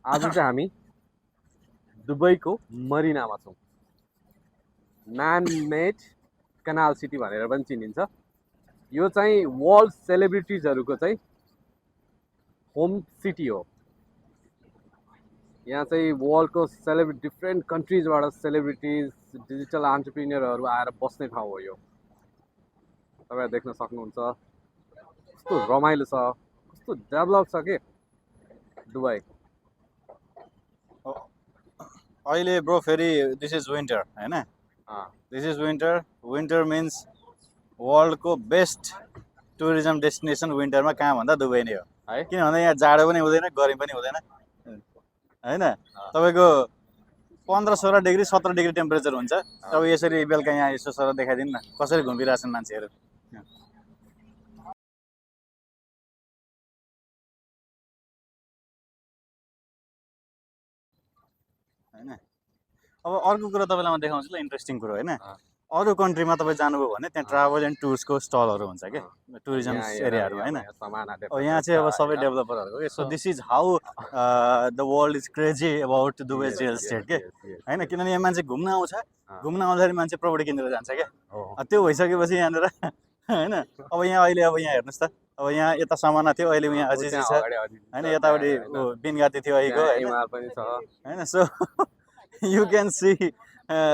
आज चाहिँ हामी दुबईको मरिनामा छौँ। म्यान मेड कनाल सिटी भनेर पनि चिनिन्छ। यो चाहिँ वर्ल्ड सेलिब्रिटिजहरूको चाहिँ होम सिटी हो। यहाँ चाहिँ वर्ल्डको डिफ्रेन्ट कन्ट्रिजबाट सेलिब्रिटिज, डिजिटल एन्टरप्रेन्योरहरू आएर बस्ने ठाउँ हो यो। तपाईहरु देख्न सक्नुहुन्छ कस्तो रमाइलो छ, कस्तो डेभलप छ के दुबई। अहिले ब्रो फेरि दिस इज विन्टर हैन, this is winter. Winter means वर्ल्डको बेस्ट टुरिज्म डेस्टिनेसन विन्टरमा कहाँ भन्दा दुबई नै हो है। किनभने यहाँ जाडो पनि हुँदैन, गर्मी पनि हुँदैन हैन। तपाईँको 15-16 डिग्री 17 डिग्री टेम्परेचर हुन्छ। अब यसरी बेलुका यहाँ यसो सर देखाइदिनु न कसरी घुमिरहेछन् मान्छेहरू हैन। अब अर्को कुरा तपाईँलाई म देखाउँछु ल, इन्ट्रेस्टिङ कुरो हैन। अरू कन्ट्रीमा तपाईँ जानुभयो भने त्यहाँ ट्राभल एन्ड टुर्सको स्टलहरू हुन्छ क्या, टुरिज्म एरियाहरू हैन। अब यहाँ चाहिँ अब सबै डेभलपरहरूको के। So this is how the world is crazy about Dubai real estate के हैन। किनभने यहाँ मान्छे घुम्न आउँछ, घुम्न आउँदाखेरि मान्छे प्रपर्टी किनेर जान्छ क्या। त्यो भइसकेपछि यहाँनिर हैन। अब यहाँ अहिले अब यहाँ हेर्नुहोस् त, अब यहाँ यता समाना थियो, अहिले यहाँ अजिजी छ हैन। यतापट्टि बिनगाती थियो अहिलेको हैन। So you can see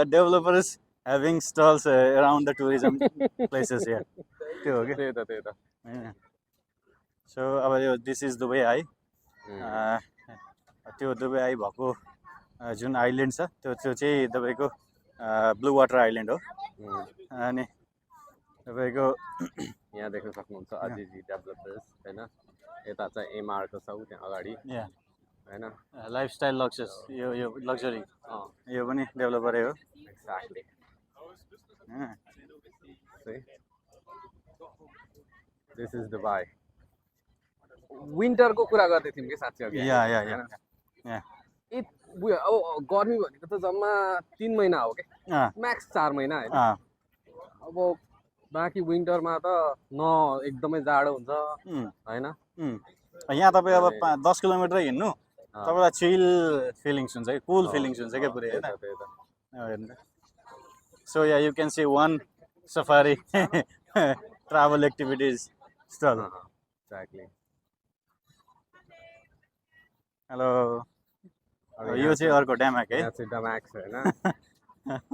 developers having stalls around the tourism places here. त्यो हो के। सो अब यो दिस इज दुबई आई। त्यो दुबई आई भएको जुन आइल्यान्ड छ त्यो चाहिँ तपाईँको ब्लू वाटर आइल्यान्ड हो। अनि तपाईँको यहाँ देख्न सक्नुहुन्छ अजिजी डेभलपर्स हैन। यता चाहिँ एमआरको छ त्यहाँ अगाडि हैन। लाइफस्टाइल लक्सस यो लग्जरी यो पनि डेभलपरै हो। एक्ज्याक्टली। This is Dubai. विन्टरको कुरा गर्दै थियौँ कि साथी अघि। अब गर्मी भनेको त जम्मा 3 महिना हो के, म्याक्स 4 महिना हैन। अब बाँकी विन्टरमा त न एकदमै जाडो हुन्छ हैन। यहाँ तपाईँ अब 10 किलोमिटर हिँड्नु तपाईँलाई चिल फिलिङ्स हुन्छ कि, कुल फिलिङ्स हुन्छ क्या पुरै हैन। So yeah you can see one safari travel activities stall. Exactly. Hello, यो चाहिँ अर्को ड्यामाक है। यहाँ चाहिँ ड्यामाक छ हैन।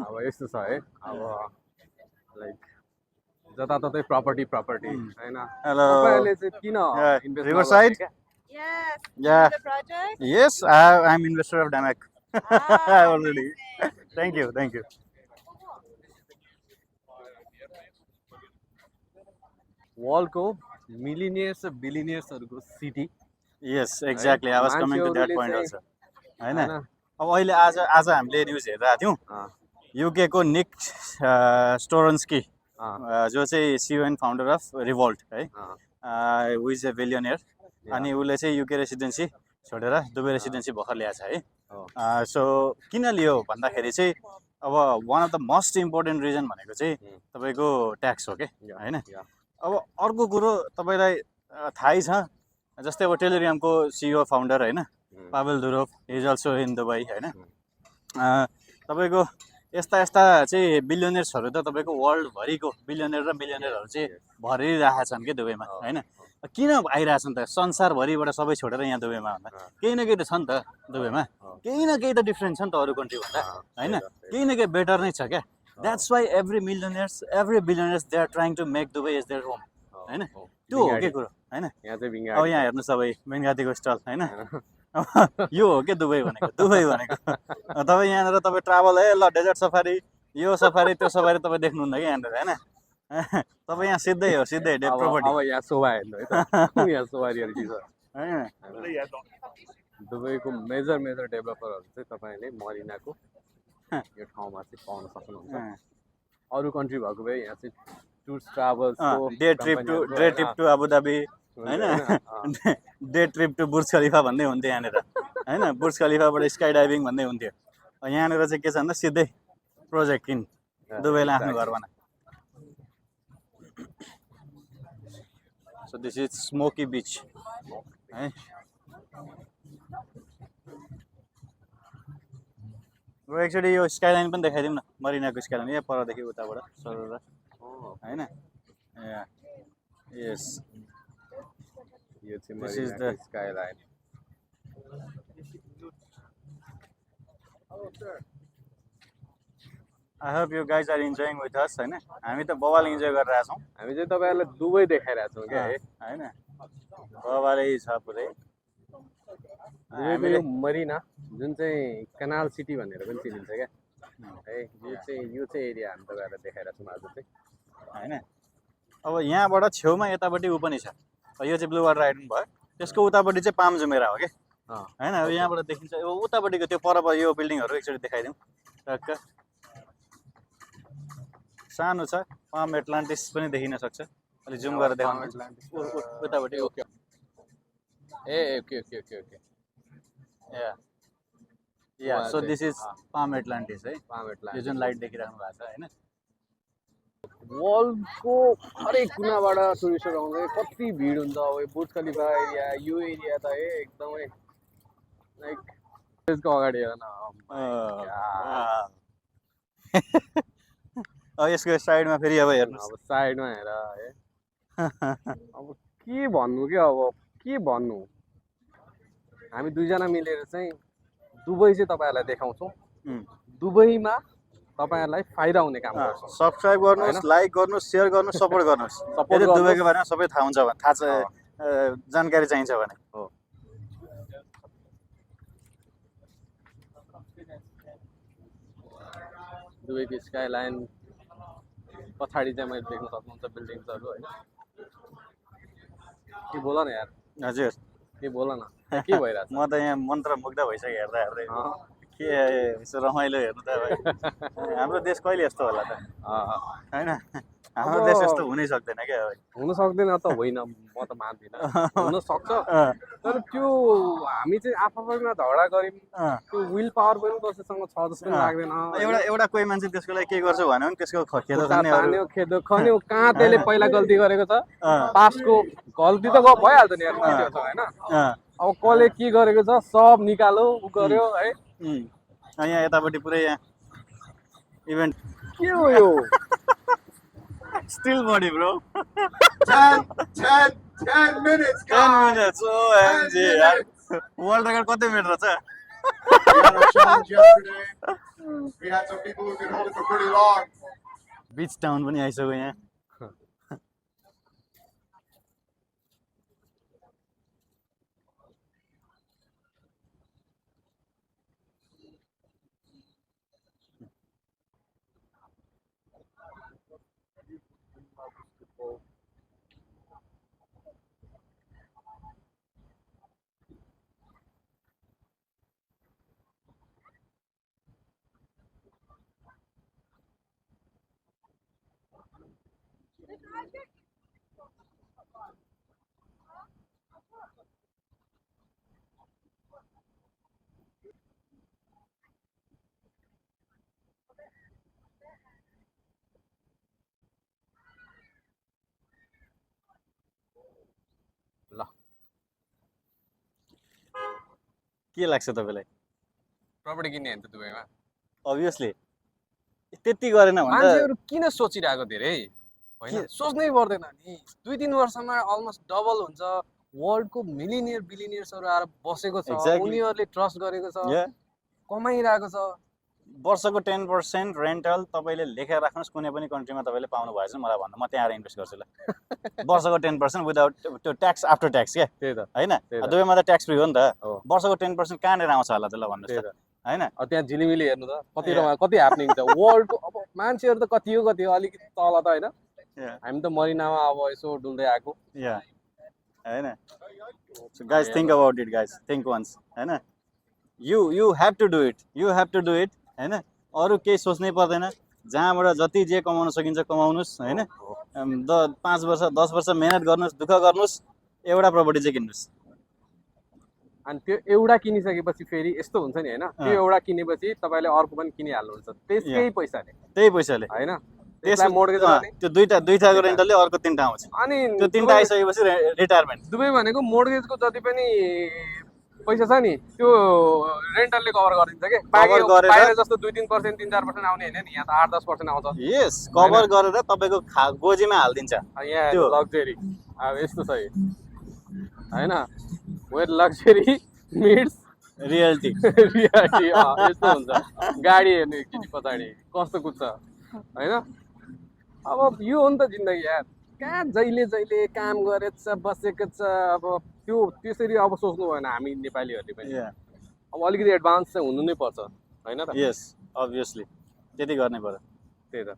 अब यस्तो छ है, अब लाइक जताततै प्रपर्टी हैन। हेलो, तपाईहरुले चाहिँ किन invest रिभरसाइड? Yes. Yeah. The project? Yes, I'm investor of Damac already. Thank you. वर्ल्डको मिलिनियर्स र बिलिनियर्सहरूको city. Yes, exactly. I was coming to that point also. हैन। अब अहिले आज हामीले न्युज हेरिरहेको थियौँ, युके को निक स्टोरन्स्की जो चाहिँ CEO and founder of revolt है, हु इज अ बिलियनियर। अनि उसले चाहिँ युके रेसिडेन्सी छोडेर दुबई रेसिडेन्सी भर्खर ल्याएको छ है। सो किन लियो भन्दाखेरि चाहिँ अब one of the most important reason भनेको चाहिँ तपाईँको ट्याक्स हो कि हैन। अब अर्को कुरो तपाईँलाई थाहै छ, जस्तै अब टेलिग्रामको सिइओ फाउन्डर हैन Pavel Durov is also in Dubai हैन। तपाईँको यस्ता चाहिँ बिलियनियर्सहरू त तपाईँको वर्ल्डभरिको बिलियनियर र मिलियनियरहरू चाहिँ भरिरहेका छन् कि दुबईमा हैन। किन आइरहेछन् त संसारभरिबाट सबै छोडेर यहाँ दुबईमा भन्दा? केही न केही त छ नि त दुबईमा, केही न केही त डिफ्रेन्ट छ नि त अरू कन्ट्री भन्दा हैन। केही न केही बेटर नै छ क्या। That's why every billionaires they are trying to make Dubai is their home हैन। त्यो हो के कुरो हैन। अब यहाँ हेर्नुहोस् तपाईँ बेङ्गातीको स्टल हैन। यो हो के दुबई भनेको। तपाईँ यहाँनिर तपाईँ ट्राभल है ल, डेजर्ट सफारी, यो सफारी त्यो सफारी तपाईँ देख्नुहुन्न कि यहाँनिर हैन। तपाईँ यहाँ सिधै प्रपर्टी। अब यहाँ शोभा हेर्नु है त, यहाँ शोभा रियालिटी छ हैन। दुबईको मेजर डेभलपरहरू चाहिँ तपाईँले मरिनाको यो ठाउँमा चाहिँ पाउन सक्नुहुन्छ। अरू कन्ट्री भएको भए यहाँ चाहिँ टुर्स ट्राभल्सको डे ट्रिप टु अबुधाबी हैन, day trip to Burj Khalifa भन्दै हुन्थ्यो यहाँनिर हैन। बुर्ज खलिफाबाट स्काई डाइभिङ भन्दै हुन्थ्यो। यहाँनिर चाहिँ के छ भन्दा सिधै प्रोजेक्ट किन, दुबईलाई आफ्नो घर बना। सो दिस इज स्मोकी बीच है। ब्रो एकचोटि यो स्काइलाइन पनि देखाइदिउँ न मरिनाको स्काइलाइन यहाँ परदेखि उताबाट सरर हैन यस यो चाहिँ This is मरिनाको the- skyline I hope you guys are enjoying with us हैन हामी त बवाल इन्जोय गरिरहेका छौँ हामी चाहिँ तपाईहरुलाई दुबई देखाइरहेका छौँ क्या है हैन बवालै छ पुरै दुबईको यो मरिना जुन चाहिँ कनाल सिटी भनेर पनि चिनिन्छ क्या है यो चाहिँ एरिया हामी तपाईहरुलाई देखाइरहेको छौँ आज चाहिँ हैन अब यहाँबाट छेउमा यतापट्टि ऊ पनि छ यो चाहिँ ब्लू वाटर राइड भयो त्यसको उतापट्टि चाहिँ पाम जुमेरा हो कि हैन अब यहाँबाट देखिन्छ यो उतापट्टिको त्यो पर यो बिल्डिङहरू एकचोटि देखाइदिउँ टक्क सानो छ पाम एटलान्टिस पनि देखिन सक्छ अलि जुम गरेर देखाउनु उतापट्टि okay ah okay okay okay okay yeah so this is Palm Atlantis है पाम यो एटलान्टिस जुन लाइट देखिराख्नु भएको छ हैन वर्ल्डको हरेक कुनाबाट टुरिस्टहरू आउँछ कति भिड हुन्छ अब यो बुर्ज खलिफा एरिया यो एरिया त एकदमै लाइक त्यसको अगाडि हेर न अब यसको साइडमा फेरि अब हेर्नु अब साइडमा हेर है अब के भन्नु क्या अब के भन्नु हामी दुईजना मिलेर चाहिँ दुबई चाहिँ तपाईँहरूलाई देखाउँछौँ दुबईमा तपाईँहरूलाई फाइदा हुने काम गर्छौँ सब्सक्राइब गर्नुहोस् लाइक गर्नुहोस् सेयर गर्नुहोस् सपोर्ट गर्नुहोस् यदि दुबईको बारेमा सबै थाहा हुन्छ भने थाहा छ जानकारी चाहिन्छ भने हो दुबईको स्काइलाइन पछाडि चाहिँ मैले देख्न सक्नुहुन्छ बिल्डिङ्सहरू होइन के बोल न यार हजुर के बोल न के भइरहेछ म त यहाँ मन्त्रमुग्ध भइसक्यो हेर्दा हेर्दै के यसो रमाइलो हेर्नु त भाइ हाम्रो देश कहिले यस्तो होला त होइन हाम्रो देश यस्तो हुनै सक्दैन क्या हुन सक्दैन त होइन म त मान्दिनँ हुन सक्छ तर त्यो हामी चाहिँ आफैमा झगडा गऱ्यौँ त्यो विल पावर पनि कसैसँग छ जस्तो लाग्दैन एउटा कोही मान्छे त्यसको लागि के गर्छ भन्यो भने त्यसको खेदो तान्यो खेदो खन्यो कहाँ त्यसले पहिला गल्ती गरेको छ पास्टको गल्ती त भइहाल्छ नि यार होइन अब कसले के गरेको छ सब निकालो उ गर्यो है यहाँ यतापट्टि पुरै यहाँ इभेन्ट के हो यो still buddy bro 10 minutes, 10 minutes OMG यार वर्ल्ड रेकर्ड कति मिनट रहेछ We had a challenge yesterday. We had some people who could hold it for pretty long. Beach town पनि आइसक्यो यहाँ ल के लाग्छ तपाईँलाई प्रपर्टी किन्ने होइन त दुबईमा अभियसली त्यति गरेन भने मान्छेहरू किन सोचिरहेको धेरै होइन सोच्नै पर्दैन नि 2-3 वर्षमा अलमोस्ट डबल हुन्छ वर्ल्डको मिलिनियर बिलिनियर्सहरू आएर बसेको छ उनीहरूले ट्रस्ट गरेको छ कमाइरहेको छ वर्षको 10% रेन्टल तपाईँले लेखेर राख्नुहोस् कुनै पनि कन्ट्रीमा तपाईँले पाउनु भएछ मलाई भन्नु म त्यहाँ आएर इन्भेस्ट गर्छु ल वर्षको 10% विदाउट त्यो ट्याक्स आफ्टर ट्याक्स क्या त्यही त होइन दुबईमा त ट्याक्स फ्री हो नि त वर्षको 10% कहाँनिर आउँछ होला त ल भन्नुहोस् त होइन त्यहाँ झिलिमिली हेर्नु त कति कति ह्यापनिङ छ वर्ल्डको अब मान्छेहरू त कति हो अलिकति तल त होइन हामी त मरिनामा अब यसो डुल्दै आएको होइन guys think about it guys think once होइन you have to do it होइन अरू केही सोच्नै पर्दैन जहाँबाट जति जे कमाउन सकिन्छ कमाउनुहोस् होइन 5 वर्ष 10 वर्ष मेहनत गर्नुहोस् दुःख गर्नुहोस् एउटा प्रपर्टी चाहिँ किन्नुहोस् अनि त्यो एउटा किनिसकेपछि फेरि यस्तो हुन्छ नि होइन त्यो एउटा किनेपछि तपाईँले अर्को पनि किनिहाल्नुहुन्छ त्यही पैसाले होइन त्यो दुईटाको रेन्टलले अर्को 3टा आउँछ अनि त्यो 3टा आइसकेपछि रिटायरमेन्ट दुबई भनेको मोर्गेजको जति पनि पैसा छ नि त्यो रेन्टलले कभर गरिदिन्छ के Cover गरेर- बाहिर जस्तो 2-3%, 3-4% आउने होइन नि, यहाँ त 8-10% आउँछ। यस कभर गरेर तपाईँको गोजीमा हालिदिन्छ यहाँ त्यो। लग्जरी अब यस्तो छ यो होइन, where luxury meets reality reality यस्तो हुन्छ। गाडी हेर्ने एकचोटि पछाडि कस्तो कुद्छ होइन। अब यो हो नि त जिन्दगी यार, कहाँ जहिले जहिले काम गरेछ बसेको छ। अब त्यो त्यसरी अब सोच्नु भएन हामी नेपालीहरूले पनि। अब अलिकति एडभान्स चाहिँ हुनु नै पर्छ होइन त। यस अभियसली त्यति गर्नै पर्यो। त्यही त।